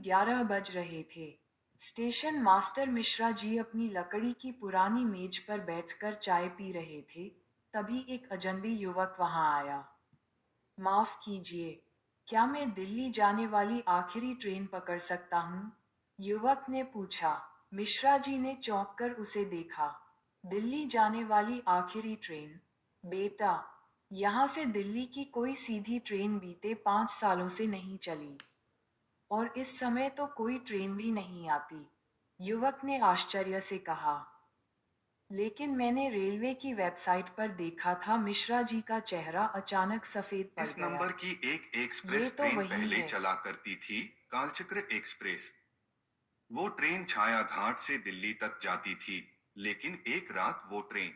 11 बज रहे थे। स्टेशन मास्टर मिश्रा जी अपनी लकड़ी की पुरानी मेज पर बैठकर चाय पी रहे थे, तभी एक अजनबी युवक वहां आया। माफ कीजिए, क्या मैं दिल्ली जाने वाली आखिरी ट्रेन पकड़ सकता हूँ? युवक ने पूछा। मिश्रा जी ने चौंक कर उसे देखा। दिल्ली जाने वाली आखिरी ट्रेन? बेटा, यहाँ से दिल्ली की कोई सीधी ट्रेन बीते 5 सालों से नहीं चली। और इस समय तो कोई ट्रेन भी नहीं आती, युवक ने आश्चर्य से कहा। लेकिन मैंने रेलवे की वेबसाइट पर देखा था। मिश्रा जी का चेहरा अचानक सफेद पड़ इस गया। नंबर की एक ये एक्सप्रेस तो ट्रेन वही पहले है। चला करती थी, कालचक्र एक्सप्रेस। वो ट्रेन छाया घाट से दिल्ली तक जाती थी, लेकिन एक रात वो ट्रेन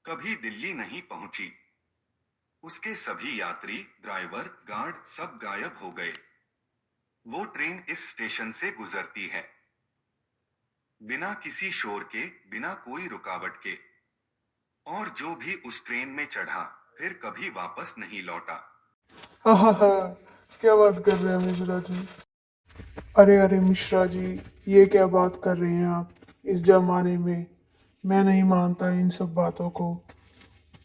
कभी दिल्ली नहीं पहुंची। उसके सभी यात्री, ड्राइवर, गार्ड सब गायब हो गए। वो ट्रेन इस स्टेशन से गुजरती है, बिना किसी शोर के, बिना कोई रुकावट के। और जो भी उस ट्रेन में चढ़ा, फिर कभी वापस नहीं लौटा। हा हा हा। क्या बात कर रहे हैं मिश्रा जी? अरे अरे मिश्रा जी, ये क्या बात कर रहे हैं आप? इस जमाने में मैं नहीं मानता इन सब बातों को।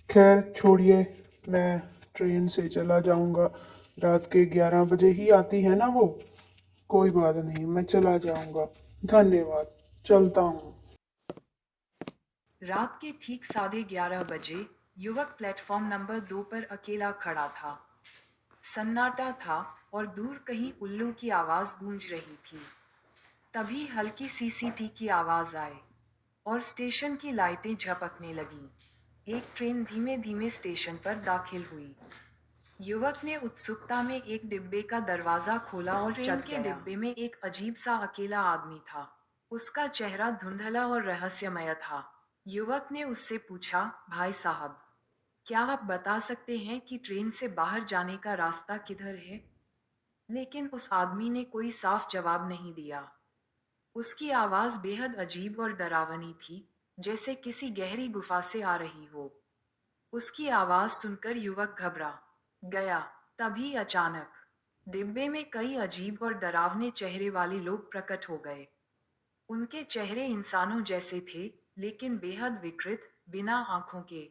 खैर छोड़िए, मैं ट्रेन से चला जाऊंगा। रात के 11 बजे ही आती है ना वो? कोई बात नहीं, मैं चला जाऊंगा। धन्यवाद, चलता हूँ। रात के ठीक 11:30 बजे युवक प्लेटफॉर्म नंबर 2 पर अकेला खड़ा था। सन्नाटा था और दूर कहीं उल्लू की आवाज गूंज रही थी। तभी हल्की सीसीटी की आवाज आई और स्टेशन की लाइटें झपकने लगीं। एक ट्रेन धीमे धीमे स्टेशन पर दाखिल हुई। युवक ने उत्सुकता में एक डिब्बे का दरवाजा खोला और ट्रेन के डिब्बे में एक अजीब सा अकेला आदमी था। उसका चेहरा धुंधला और रहस्यमय था। युवक ने उससे पूछा, भाई साहब, क्या आप बता सकते हैं कि ट्रेन से बाहर जाने का रास्ता किधर है? लेकिन उस आदमी ने कोई साफ जवाब नहीं दिया। उसकी आवाज बेहद अजीब और डरावनी थी, जैसे किसी गहरी गुफा से आ रही हो। उसकी आवाज सुनकर युवक घबरा गया। तभी अचानक डिब्बे में कई अजीब और डरावने चेहरे वाले लोग प्रकट हो गए। उनके चेहरे इंसानों जैसे थे, लेकिन बेहद विकृत, बिना आंखों के।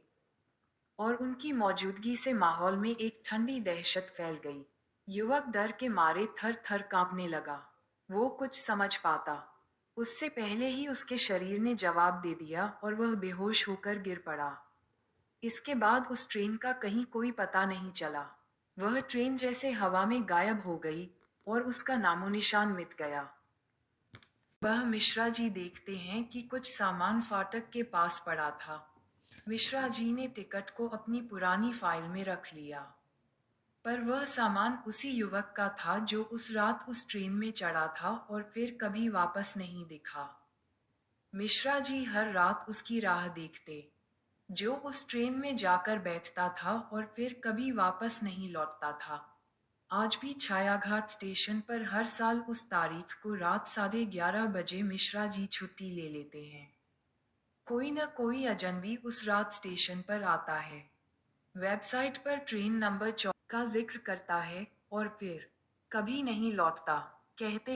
और उनकी मौजूदगी से माहौल में एक ठंडी दहशत फैल गई। युवक डर के मारे थर थर कांपने लगा। वो कुछ समझ पाता उससे पहले ही उसके शरीर ने जवाब दे दिया और वह बेहोश होकर गिर पड़ा। इसके बाद उस ट्रेन का कहीं कोई पता नहीं चला। वह ट्रेन जैसे हवा में गायब हो गई और उसका नामोनिशान मिट गया। वह मिश्रा जी देखते हैं कि कुछ सामान फाटक के पास पड़ा था। मिश्रा जी ने टिकट को अपनी पुरानी फाइल में रख लिया। पर वह सामान उसी युवक का था जो उस रात उस ट्रेन में चढ़ा था और फिर कभी वापस नहीं दिखा। मिश्रा जी हर रात उसकी राह देखते, जो उस ट्रेन में जाकर बैठता था और फिर कभी वापस नहीं लौटता था। आज भी छायाघाट स्टेशन पर हर साल उस तारीख को रात 11:30 बजे मिश्रा जी छुट्टी ले लेते हैं। कोई न कोई अजनबी उस रात स्टेशन पर आता है, वेबसाइट पर ट्रेन नंबर 14 का जिक्र करता है और फिर कभी नहीं लौटता। कहते